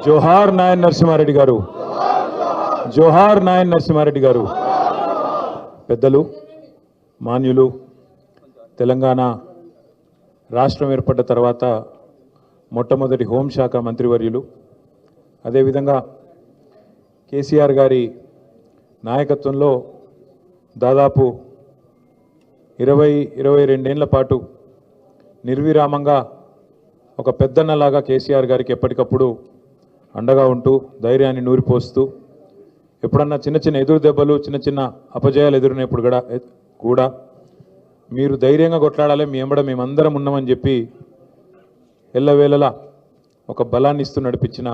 జోహార్ నాయన్ నరసింహారెడ్డి గారు, జోహార్ నాయన్ నరసింహారెడ్డి గారు. పెద్దలు, మాన్యులు, తెలంగాణ రాష్ట్రం ఏర్పడ్డ తర్వాత మొట్టమొదటి హోంశాఖ మంత్రివర్యులు, అదేవిధంగా కేసీఆర్ గారి నాయకత్వంలో దాదాపు 22 ఏళ్ల పాటు నిర్విరామంగా ఒక పెద్దన్నలాగా కేసీఆర్ గారికి ఎప్పటికప్పుడు అండగా ఉంటూ ధైర్యాన్ని నూరిపోస్తూ, ఎప్పుడన్నా చిన్న చిన్న ఎదురు దెబ్బలు, చిన్న చిన్న అపజయాలు ఎదురున్నప్పుడు కూడా మీరు ధైర్యంగా కొట్లాడాలి, మీ ఎంబడ మేమందరం ఉన్నామని చెప్పి ఎల్లవేళలా ఒక బలాన్ని ఇస్తూ నడిపించిన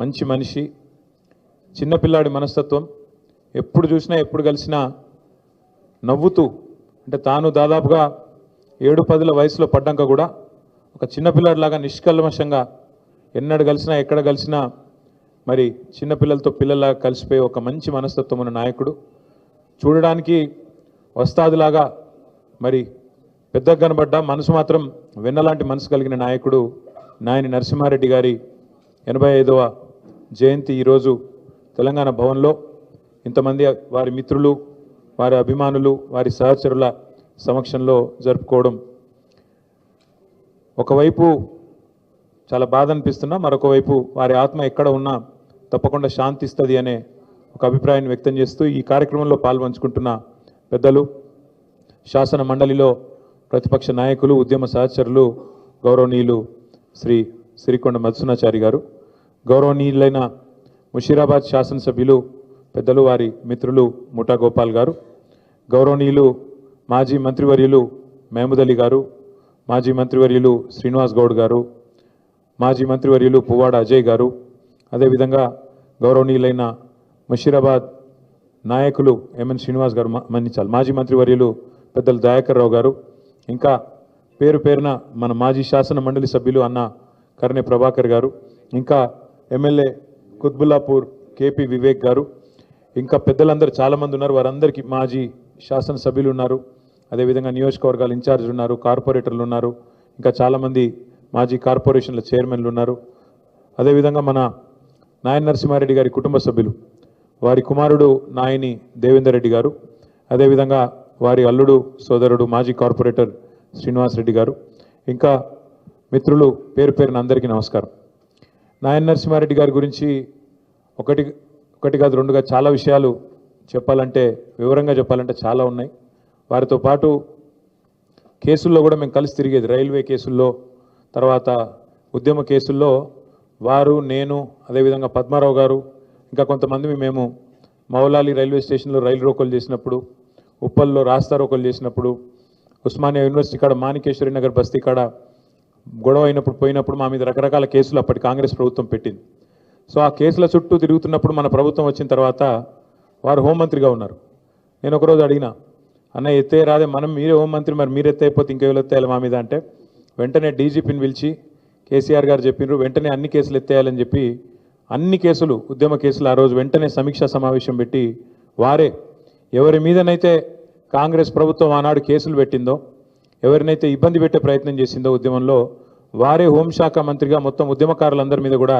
మంచి మనిషి. చిన్నపిల్లాడి మనస్తత్వం, ఎప్పుడు చూసినా ఎప్పుడు కలిసినా నవ్వుతూ, అంటే తాను దాదాపుగా 7-10 వయసులో పడ్డాక కూడా ఒక చిన్నపిల్లాడిలాగా నిష్కల్మషంగా ఎన్నడు కలిసినా ఎక్కడ కలిసినా మరి చిన్నపిల్లలతో పిల్లల్లాగా కలిసిపోయి ఒక మంచి మనస్తత్వం ఉన్న నాయకుడు. చూడడానికి వస్తాదులాగా మరి పెద్దగా కనబడ్డా మనసు మాత్రం వెన్నలాంటి మనసు కలిగిన నాయకుడు నాయని నరసింహారెడ్డి గారి 85వ జయంతి ఈరోజు తెలంగాణ భవన్లో ఇంతమంది వారి మిత్రులు, వారి అభిమానులు, వారి సహచరుల సమక్షంలో జరుపుకోవడం ఒకవైపు చాలా బాధ అనిపిస్తున్నా, మరొక వైపు వారి ఆత్మ ఎక్కడ ఉన్నా తప్పకుండా శాంతిస్తుంది అనే ఒక అభిప్రాయాన్ని వ్యక్తం చేస్తూ ఈ కార్యక్రమంలో పాల్పంచుకుంటున్న పెద్దలు, శాసన మండలిలో ప్రతిపక్ష నాయకులు, ఉద్యమ సహచరులు, గౌరవనీయులు శ్రీ సిరికొండ మధుసూనాచారి గారు, గౌరవనీయులైన ముషీరాబాద్ శాసనసభ్యులు పెద్దలు వారి మిత్రులు ముఠా గోపాల్ గారు, గౌరవనీయులు మాజీ మంత్రివర్యులు మహమూద్ అలీ గారు, మాజీ మంత్రివర్యులు శ్రీనివాస్ గౌడ్ గారు, మాజీ మంత్రివర్యులు పువ్వాడ అజయ్ గారు, అదేవిధంగా గౌరవనీయులైన ముషీరాబాద్ నాయకులు ఎంఎన్ శ్రీనివాస్ గారు, మన్నించాలి, మాజీ మంత్రివర్యులు పెద్దలు దయాకర్ రావు గారు, ఇంకా పేరు పేరున మన మాజీ శాసన మండలి సభ్యులు అన్న కర్ణె ప్రభాకర్ గారు, ఇంకా ఎమ్మెల్యే కుత్బుల్లాపూర్ కేపీ వివేక్ గారు, ఇంకా పెద్దలందరూ చాలామంది ఉన్నారు. వారందరికీ మాజీ శాసనసభ్యులు ఉన్నారు, అదేవిధంగా నియోజకవర్గాల ఇన్ఛార్జీలు ఉన్నారు, కార్పొరేటర్లు ఉన్నారు, ఇంకా చాలామంది మాజీ కార్పొరేషన్ల చైర్మన్లు ఉన్నారు. అదేవిధంగా మన నాయన్ నరసింహారెడ్డి గారి కుటుంబ సభ్యులు, వారి కుమారుడు నాయని దేవేందర్ రెడ్డి గారు, అదేవిధంగా వారి అల్లుడు సోదరుడు మాజీ కార్పొరేటర్ శ్రీనివాస్ రెడ్డి గారు, ఇంకా మిత్రులు పేరు పేరున అందరికీ నమస్కారం. నాయన్ నరసింహారెడ్డి గారి గురించి ఒకటి కాదు రెండుగా చాలా విషయాలు చెప్పాలంటే, వివరంగా చెప్పాలంటే చాలా ఉన్నాయి. వారితో పాటు కేసుల్లో కూడా మేము కలిసి తిరిగేది, రైల్వే కేసుల్లో, తర్వాత ఉద్యమ కేసుల్లో వారు, నేను, అదేవిధంగా పద్మారావు గారు, ఇంకా కొంతమంది మేము మౌలాలి రైల్వే స్టేషన్లో రైలు రోకోలు చేసినప్పుడు, ఉప్పల్లో రాస్తా రోకోలు చేసినప్పుడు, ఉస్మానియా యూనివర్సిటీ కాడ మాణికేశ్వరి నగర్ బస్తీ కాడ గొడవ పోయినప్పుడు మా మీద రకరకాల కేసులు అప్పటి కాంగ్రెస్ ప్రభుత్వం పెట్టింది. సో ఆ కేసుల చుట్టూ తిరుగుతున్నప్పుడు మన ప్రభుత్వం వచ్చిన తర్వాత వారు హోంమంత్రిగా ఉన్నారు. నేను ఒకరోజు అడిగిన, అన్న ఎత్తే రాదే, మీరే హోంమంత్రి, మరి మీరు ఎత్తైపోతే ఇంకెవరు ఎత్తేయాలి మా మీద అంటే, వెంటనే డీజీపీని పిలిచి కేసీఆర్ గారు చెప్పినారు, వెంటనే అన్ని కేసులు ఎత్తేయాలని చెప్పి అన్ని కేసులు, ఉద్యమ కేసులు ఆ రోజు వెంటనే సమీక్షా సమావేశం పెట్టి వారే ఎవరి మీదనైతే కాంగ్రెస్ ప్రభుత్వం ఆనాడు కేసులు పెట్టిందో, ఎవరినైతే ఇబ్బంది పెట్టే ప్రయత్నం చేసిందో ఉద్యమంలో, వారే హోంశాఖ మంత్రిగా మొత్తం ఉద్యమకారులందరి మీద కూడా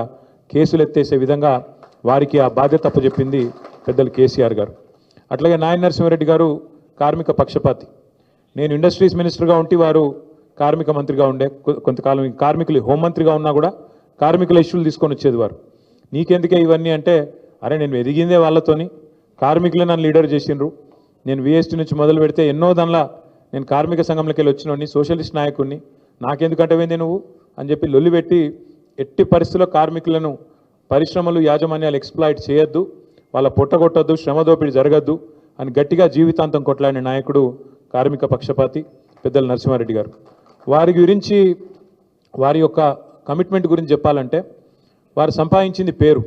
కేసులు ఎత్తేసే విధంగా వారికి ఆ బాధ్యత అప్పచెప్పింది పెద్దలు కేసీఆర్ గారు. అట్లాగే నాయన్ నరసింహారెడ్డి గారు కార్మిక పక్షపాతి. నేను ఇండస్ట్రీస్ మినిస్టర్గా ఉంటే వారు కార్మిక మంత్రిగా ఉండే, కొంతకాలం కార్మికులు హోంమంత్రిగా ఉన్నా కూడా కార్మికుల ఇష్యూలు తీసుకొని వచ్చేది వారు. నీకెందుకే ఇవన్నీ అంటే, అరే నేను ఎదిగిందే వాళ్ళతోని, కార్మికులే నన్ను లీడర్ చేసిండ్రు, నేను విఎస్టీ నుంచి మొదలు పెడితే ఎన్నో దానిలా నేను కార్మిక సంఘంలోకి వెళ్ళి వచ్చినోడిని, సోషలిస్ట్ నాయకుడిని, నాకెందుకంటవేంది నువ్వు అని చెప్పి లొల్లిపెట్టి, ఎట్టి పరిస్థితుల్లో కార్మికులను పరిశ్రమలు, యాజమాన్యాలు ఎక్స్ప్లాయిట్ చేయొద్దు, వాళ్ళ పొట్టగొట్టద్దు, శ్రమ దోపిడీ జరగద్దు అని గట్టిగా జీవితాంతం కొట్లాడిన నాయకుడు కార్మిక పక్షపాతి పెద్దలు నరసింహారెడ్డి గారు. వారి గురించి, వారి యొక్క కమిట్మెంట్ గురించి చెప్పాలంటే, వారు సంపాదించింది పేరు,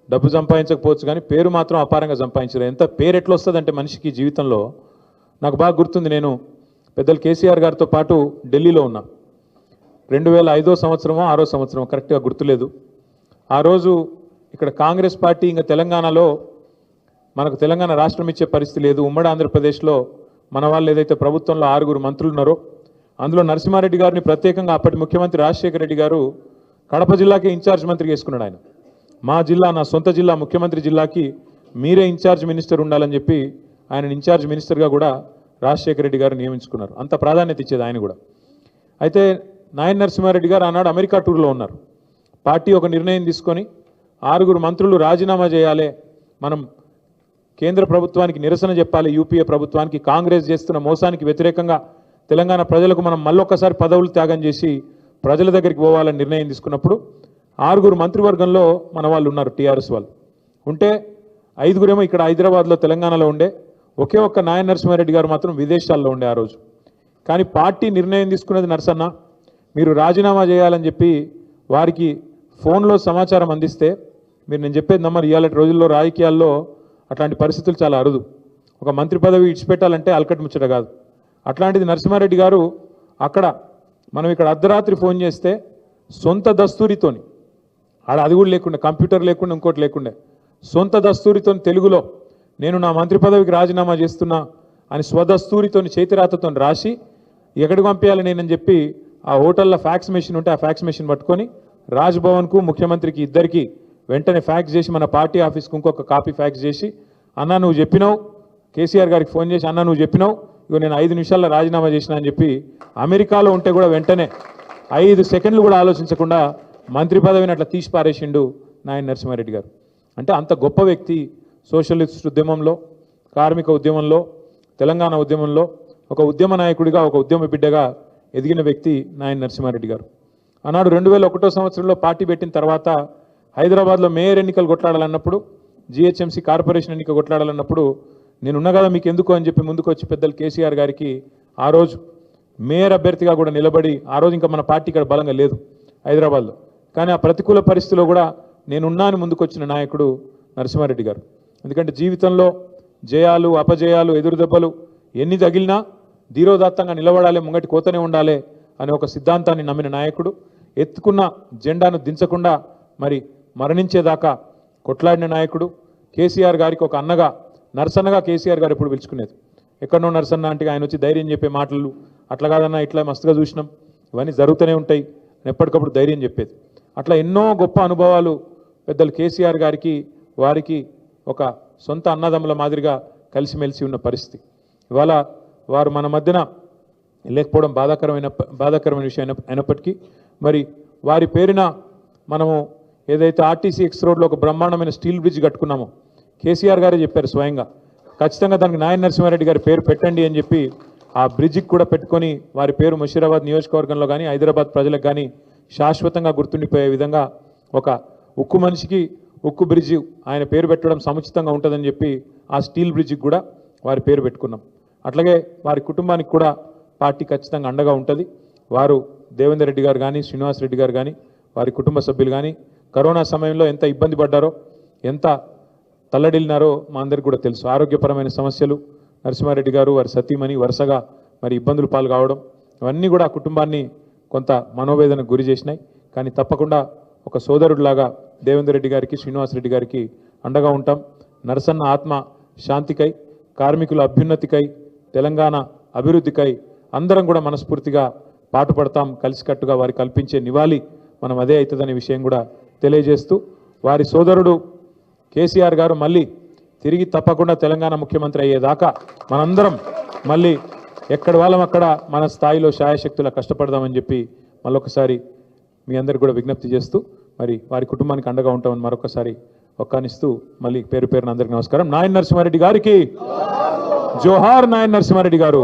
డబ్బు సంపాదించకపోవచ్చు కానీ పేరు మాత్రం అపారంగా సంపాదించారు. ఎంత పేరు ఎట్లా వస్తుందంటే మనిషికి జీవితంలో, నాకు బాగా గుర్తుంది, నేను పెద్దలు కేసీఆర్ గారితో పాటు ఢిల్లీలో ఉన్నా, 2005వ సంవత్సరమో 6వ సంవత్సరమో కరెక్ట్గా గుర్తులేదు. ఆ రోజు ఇక్కడ కాంగ్రెస్ పార్టీ ఇంకా తెలంగాణలో మనకు తెలంగాణ రాష్ట్రం ఇచ్చే పరిస్థితి లేదు. ఉమ్మడి ఆంధ్రప్రదేశ్లో మన వాళ్ళు ఏదైతే ప్రభుత్వంలో 6 మంత్రులు ఉన్నారో అందులో నరసింహారెడ్డి గారిని ప్రత్యేకంగా అప్పటి ముఖ్యమంత్రి రాజశేఖర రెడ్డి గారు కడప జిల్లాకే ఇన్ఛార్జ్ మంత్రి చేసుకున్నాడు ఆయన. మా జిల్లా, నా సొంత జిల్లా, ముఖ్యమంత్రి జిల్లాకి మీరే ఇన్ఛార్జ్ మినిస్టర్ ఉండాలని చెప్పి ఆయన ఇన్ఛార్జ్ మినిస్టర్గా కూడా రాజశేఖర రెడ్డి గారు నియమించుకున్నారు. అంత ప్రాధాన్యత ఇచ్చేది ఆయన కూడా. అయితే నాయన నరసింహారెడ్డి గారు ఆనాడు అమెరికా టూర్లో ఉన్నారు. పార్టీ ఒక నిర్ణయం తీసుకొని 6 మంత్రులు రాజీనామా చేయాలి, మనం కేంద్ర ప్రభుత్వానికి నిరసన చెప్పాలి, యూపీఏ ప్రభుత్వానికి, కాంగ్రెస్ చేస్తున్న మోసానికి వ్యతిరేకంగా తెలంగాణ ప్రజలకు మనం మళ్ళొక్కసారి పదవులు త్యాగం చేసి ప్రజల దగ్గరికి పోవాలని నిర్ణయం తీసుకున్నప్పుడు 6 మంత్రివర్గంలో మన వాళ్ళు ఉన్నారు, టీఆర్ఎస్ వాళ్ళు ఉంటే 5 ఇక్కడ హైదరాబాద్లో తెలంగాణలో ఉండే, ఒకే ఒక్క నాయన నరసింహారెడ్డి గారు మాత్రం విదేశాల్లో ఉండే ఆ రోజు. కానీ పార్టీ నిర్ణయం తీసుకున్నది నరసన్న మీరు రాజీనామా చేయాలని చెప్పి వారికి ఫోన్లో సమాచారం అందిస్తే, మీరు నేను చెప్పేది నమ్మరు, ఇవాళ రోజుల్లో రాజకీయాల్లో అట్లాంటి పరిస్థితులు చాలా అరుదు. ఒక మంత్రి పదవి ఇచ్చిపెట్టాలంటే అలకటి ముచ్చట కాదు. అట్లాంటిది నరసింహారెడ్డి గారు అక్కడ, మనం ఇక్కడ అర్ధరాత్రి ఫోన్ చేస్తే సొంత దస్తూరితోని, ఆడ అది కూడా లేకుండా, కంప్యూటర్ లేకుండా, ఇంకోటి లేకుండా, సొంత దస్తూరితో తెలుగులో నేను నా మంత్రి పదవికి రాజీనామా చేస్తున్నా అని స్వదస్తూరితో చేతిరాతతో రాసి ఎక్కడికి పంపించాలి నేనని చెప్పి ఆ హోటల్లో ఫ్యాక్స్ మెషిన్ ఉంటే ఆ ఫ్యాక్స్ మెషిన్ పట్టుకొని రాజ్భవన్కు, ముఖ్యమంత్రికి ఇద్దరికి వెంటనే ఫ్యాక్స్ చేసి మన పార్టీ ఆఫీస్కి ఇంకొక కాపీ ఫ్యాక్స్ చేసి, అన్నా నువ్వు చెప్పినావు, కేసీఆర్ గారికి ఫోన్ చేసి అన్నా నువ్వు చెప్పినావు, ఇగో నేను 5 నిమిషాల్లో రాజీనామా చేసినా అని చెప్పి అమెరికాలో ఉంటే కూడా వెంటనే 5 సెకండ్లు కూడా ఆలోచించకుండా మంత్రి పదవిని అట్లా తీసి పారేసిండు నాయన నరసింహారెడ్డి గారు. అంటే అంత గొప్ప వ్యక్తి. సోషలిస్ట్ ఉద్యమంలో, కార్మిక ఉద్యమంలో, తెలంగాణ ఉద్యమంలో ఒక ఉద్యమ నాయకుడిగా, ఒక ఉద్యమ బిడ్డగా ఎదిగిన వ్యక్తి నాయన నరసింహారెడ్డి గారు. ఆనాడు 2001 సంవత్సరంలో పార్టీ పెట్టిన తర్వాత హైదరాబాద్లో మేయర్ ఎన్నికలు కొట్లాడాలన్నప్పుడు, జిహెచ్ఎంసీ కార్పొరేషన్ ఎన్నిక కొట్లాడాలన్నప్పుడు నేనున్నా కదా మీకు ఎందుకు అని చెప్పి ముందుకు వచ్చి పెద్దలు కేసీఆర్ గారికి ఆ రోజు మేయర్ అభ్యర్థిగా కూడా నిలబడి, ఆ రోజు ఇంకా మన పార్టీ ఇక్కడ బలంగా లేదు హైదరాబాద్లో, కానీ ఆ ప్రతికూల పరిస్థితిలో కూడా నేనున్నా అని ముందుకు వచ్చిన నాయకుడు నరసింహారెడ్డి గారు. ఎందుకంటే జీవితంలో జయాలు, అపజయాలు, ఎదురుదెబ్బలు ఎన్ని తగిలినా ధీరోదాత్తంగా నిలబడాలి, ముంగటి కోతనే ఉండాలి అనే ఒక సిద్ధాంతాన్ని నమ్మిన నాయకుడు. ఎత్తుకున్న జెండాను దించకుండా మరి మరణించేదాకా కొట్లాడిన నాయకుడు. కేసీఆర్ గారికి ఒక అన్నగా, నరసన్నగా కేసీఆర్ గారు ఎప్పుడు పిలుచుకునేది. ఎక్కడనో నరసన్న అంటే ఆయన వచ్చి ధైర్యం చెప్పే మాటలు, అట్లా కాదన్నా ఇట్లా మస్తుగా చూసినాం, ఇవన్నీ జరుగుతూనే ఉంటాయి, ఎప్పటికప్పుడు ధైర్యం చెప్పేది. అట్లా ఎన్నో గొప్ప అనుభవాలు పెద్దలు కేసీఆర్ గారికి, వారికి ఒక సొంత అన్నదమ్ముల మాదిరిగా కలిసిమెలిసి ఉన్న పరిస్థితి. ఇవాళ వారు మన మధ్యన లేకపోవడం బాధాకరమైన విషయం అయినప్పటికీ, మరి వారి పేరున మనము ఏదైతే ఆర్టీసీ ఎక్స్ రోడ్లో ఒక బ్రహ్మాండమైన స్టీల్ బ్రిడ్జ్ కట్టుకున్నామో, కేసీఆర్ గారే చెప్పారు స్వయంగా, ఖచ్చితంగా దానికి నాయన నరసింహారెడ్డి గారి పేరు పెట్టండి అని చెప్పి ఆ బ్రిడ్జికి కూడా పెట్టుకొని వారి పేరు ముషీరాబాద్ నియోజకవర్గంలో కానీ హైదరాబాద్ ప్రజలకు కానీ శాశ్వతంగా గుర్తుండిపోయే విధంగా ఒక ఉక్కు మనిషికి ఉక్కు బ్రిడ్జి ఆయన పేరు పెట్టడం సముచితంగా ఉంటుందని చెప్పి ఆ స్టీల్ బ్రిడ్జికి కూడా వారి పేరు పెట్టుకున్నాం. అట్లాగే వారి కుటుంబానికి కూడా పార్టీ ఖచ్చితంగా అండగా ఉంటుంది. వారు దేవేందర్ రెడ్డి గారు కానీ, శ్రీనివాస్ రెడ్డి గారు కానీ, వారి కుటుంబ సభ్యులు కానీ కరోనా సమయంలో ఎంత ఇబ్బంది పడ్డారో, ఎంత తల్లడిల్లినారో మా అందరికీ కూడా తెలుసు. ఆరోగ్యపరమైన సమస్యలు, నరసింహారెడ్డి గారు వారి సతీమణి వరుసగా మరి ఇబ్బందులు పాలు కావడం, ఇవన్నీ కూడా ఆ కుటుంబాన్ని కొంత మనోవేదనకు గురి చేసినాయి. కానీ తప్పకుండా ఒక సోదరుడిలాగా దేవేందర్ రెడ్డి గారికి, శ్రీనివాస్ రెడ్డి గారికి అండగా ఉంటాం. నరసన్న ఆత్మ శాంతికై, కార్మికుల అభ్యున్నతికై, తెలంగాణ అభివృద్ధికై అందరం కూడా మనస్ఫూర్తిగా పాటుపడతాం. కలిసికట్టుగా వారికి కల్పించే నివాళి మనం అదే అవుతుందనే విషయం కూడా తెలియజేస్తూ, వారి సోదరుడు కేసీఆర్ గారు మళ్ళీ తిరిగి తప్పకుండా తెలంగాణ ముఖ్యమంత్రి అయ్యేదాకా మనందరం మళ్ళీ ఎక్కడ వాళ్ళం అక్కడ మన స్థాయిలో శాయశక్తులా కష్టపడదామని చెప్పి మళ్ళొకసారి మీ అందరికి కూడా విజ్ఞప్తి చేస్తూ, మరి వారి కుటుంబానికి అండగా ఉంటామని మరొకసారి ఒక్కానిస్తూ మళ్ళీ పేరు పేరున అందరికీ నమస్కారం. నాయన నరసింహారెడ్డి గారికి జోహార్. నాయన నరసింహారెడ్డి గారు.